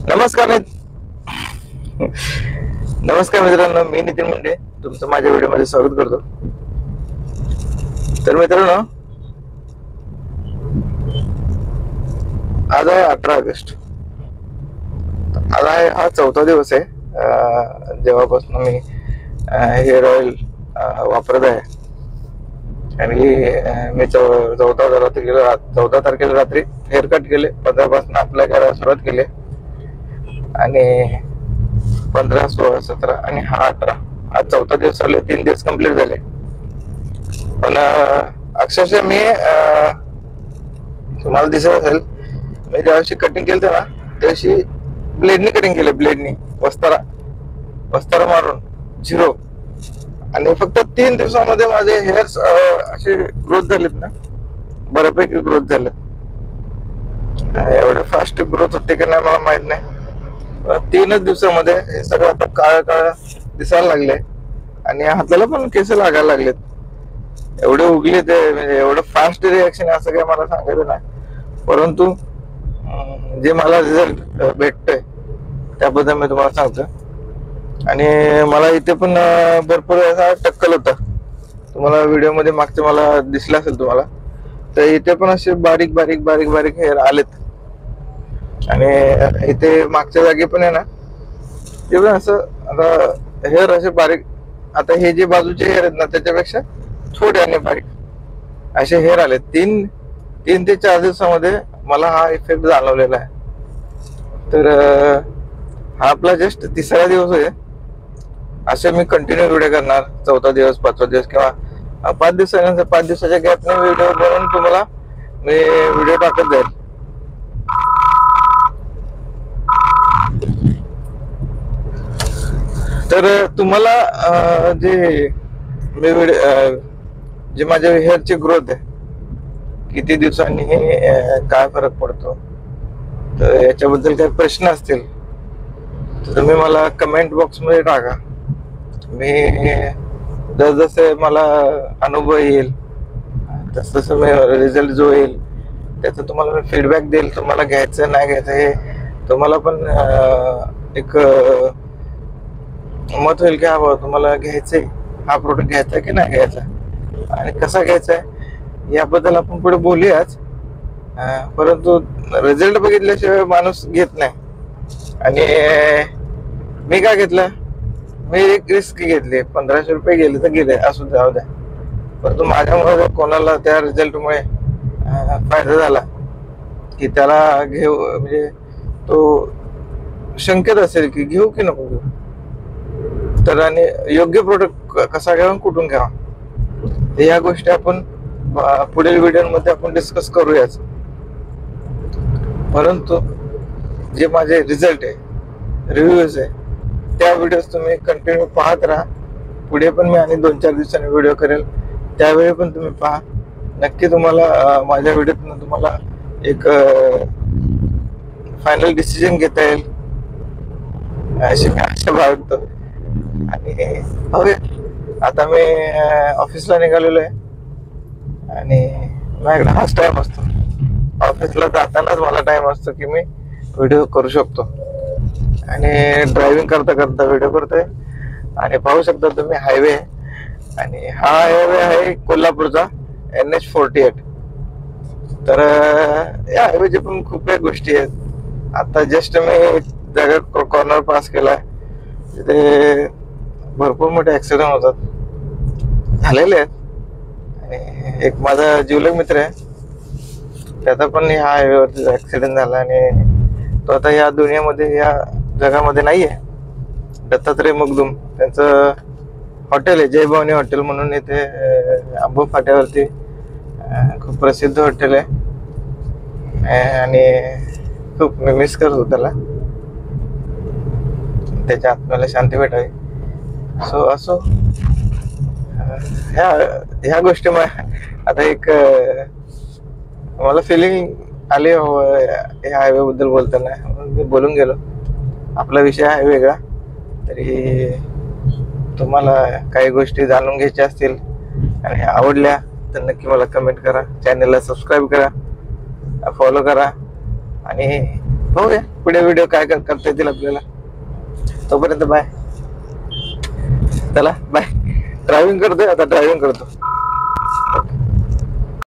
नमस्कार नमस्कार मित्रांनो, मी नितीन मुंडे तुमचं माझ्या व्हिडिओमध्ये स्वागत करतो. तर मित्रांनो, आज आहे 18 ऑगस्ट. आज आहे हा 4था दिवस आहे जेव्हापासून मी हेअर ऑइल वापरत आहे. आणि मी 14 तारखेला रात्री हेअर कट केले. 15 पासून अप्लाय करायला सुरुवात केली आणि 15, 16, 17 आणि हा 18. आज 4था दिवस चालू आहे. 3 दिवस कंप्लीट झाले. पण अक्षरशः मी तुम्हाला दिसत असेल, मी ज्यावर्षी कटिंग केलं ना त्यावर्षी ब्लेडनी कटिंग केलं. ब्लेडनी वस्तारा मारून 0. आणि फक्त 3 दिवसामध्ये माझे हेअर्स असे ग्रोथ झालेत ना, बऱ्यापैकी ग्रोथ झाले. एवढे फास्ट ग्रोथ होते की नाही मला माहित नाही. 3च दिवसामध्ये हे सगळं आता काळ दिसायला लागले आणि हाताला पण केस लागायला लागलेत. एवढे उगले ते, म्हणजे एवढं फास्ट रिॲक्शन असं काही मला सांगायचं नाही. परंतु जे मला रिझल्ट भेटतोय त्याबद्दल मी तुम्हाला सांगतो. आणि मला इथे पण भरपूर असा टक्कल होता. तुम्हाला व्हिडिओमध्ये मागचे मला दिसलं असेल तुम्हाला, तर इथे पण असे बारीक हेअर आलेत. आणि इथे मागच्या जागी पण आहे ना, ते पण असं आता हेअर असे बारीक. आता हे जे बाजूचे हेअर आहेत ना, त्याच्यापेक्षा थोडे आणि बारीक असे हेअर आले. 3 ते 4 दिवसामध्ये मला हा इफेक्ट जाणवलेला आहे. तर हा आपला जस्ट 3रा दिवस आहे. असे मी कंटिन्यू व्हिडिओ करणार. 4था दिवस, 5वा दिवस किंवा 5 दिवसानंतर 5 दिवसाच्या गॅपने व्हिडिओ बनवून तुम्हाला मी व्हिडिओ टाकत जाईल. तर तुम्हाला जे मी जे माझ्या हेअरची ग्रोथ आहे, किती दिवसांनी काय फरक पडतो, तर याच्याबद्दल काही प्रश्न असतील तर तुम्ही मला कमेंट बॉक्समध्ये टाका. मी जसजसे मला अनुभव येईल तसं मी रिझल्ट जो येईल त्याचा तुम्हाला मी फीडबॅक देईल. तुम्हाला घ्यायचं नाही घ्यायचं हे तुम्हाला पण एक मत होईल की हा तुम्हाला घ्यायचंय, हा प्रोडक्ट घ्यायचा की नाही घ्यायचा आणि कसा घ्यायचा आहे याबद्दल आपण पुढे बोलूयाच. परंतु रिझल्ट बघितल्याशिवाय माणूस घेत नाही. आणि मी काय घेतलं, मी एक रिस्क घेतली. 1500 रुपये गेले तर गेले, असू जाऊ द्या. परंतु माझ्यामुळे कोणाला त्या रिझल्टमुळे फायदा झाला की त्याला घेऊ, म्हणजे तो शंकेत असेल की घेऊ की नको घेऊ. तर आणि योग्य प्रोडक्ट कसा घ्यावा, कुठून घ्यावा, या गोष्टी आपण पुढील व्हिडिओमध्ये आपण डिस्कस करूयाच. परंतु जे माझे रिझल्ट आहे, रिव्ह्यूज आहे, त्या व्हिडिओज तुम्ही कंटिन्यू पाहत राहा. पुढे पण मी आणि 2-4 दिवसांनी व्हिडिओ करेल, त्यावेळी पण तुम्ही पहा. नक्की तुम्हाला माझ्या व्हिडिओतून तुम्हाला एक फायनल डिसिजन घेता येईल अशी आशा बाळगतो. आणि बघूया, आता मी ऑफिसला निघालेलो आहे आणि माझ्याकडे हाच टाइम असतो. ऑफिसला जातानाच मला टाइम असतो की मी व्हिडिओ करू शकतो. आणि ड्रायव्हिंग करता व्हिडिओ करतोय. आणि पाहू शकता तुम्ही हायवे, आणि हा हायवे आहे कोल्हापूरचा NH48. तर या हायवेचे पण खूप काही गोष्टी आहेत. आता जस्ट मी जागा कॉर्नर पास केलाय, तिथे भरपूर मोठे ऍक्सिडेंट होतात, झालेले आहेत. आणि एक माझा जिवलग मित्र आहे, त्याचा पण ह्या हायवेवरती ऍक्सिडेंट झाला आणि तो आता या दुनियामध्ये, या जगामध्ये नाहीये. दत्तात्रय मगदूम त्यांचं हॉटेल आहे, जय भवानी हॉटेल म्हणून, इथे अंबू फाट्यावरती खूप प्रसिद्ध हॉटेल आहे. आणि खूप मी मिस करत होतो त्याला, त्याच्या आत्म्याला शांती भेटावी. सो असो, ह्या गोष्टी आता एक मला फिलिंग आली या हायवे बद्दल बोलताना, मी बोलून गेलो. आपला विषय आहे वेगळा. तरी तुम्हाला काही गोष्टी जाणून घ्यायच्या असतील आणि आवडल्या तर नक्की मला कमेंट करा, चॅनलला सबस्क्राईब करा, फॉलो करा आणि बघूया पुढे व्हिडिओ काय करता येतील आपल्याला. तोपर्यंत बाय. चला बाय. ड्रायव्हिंग करतोय आता, ड्रायव्हिंग करतो.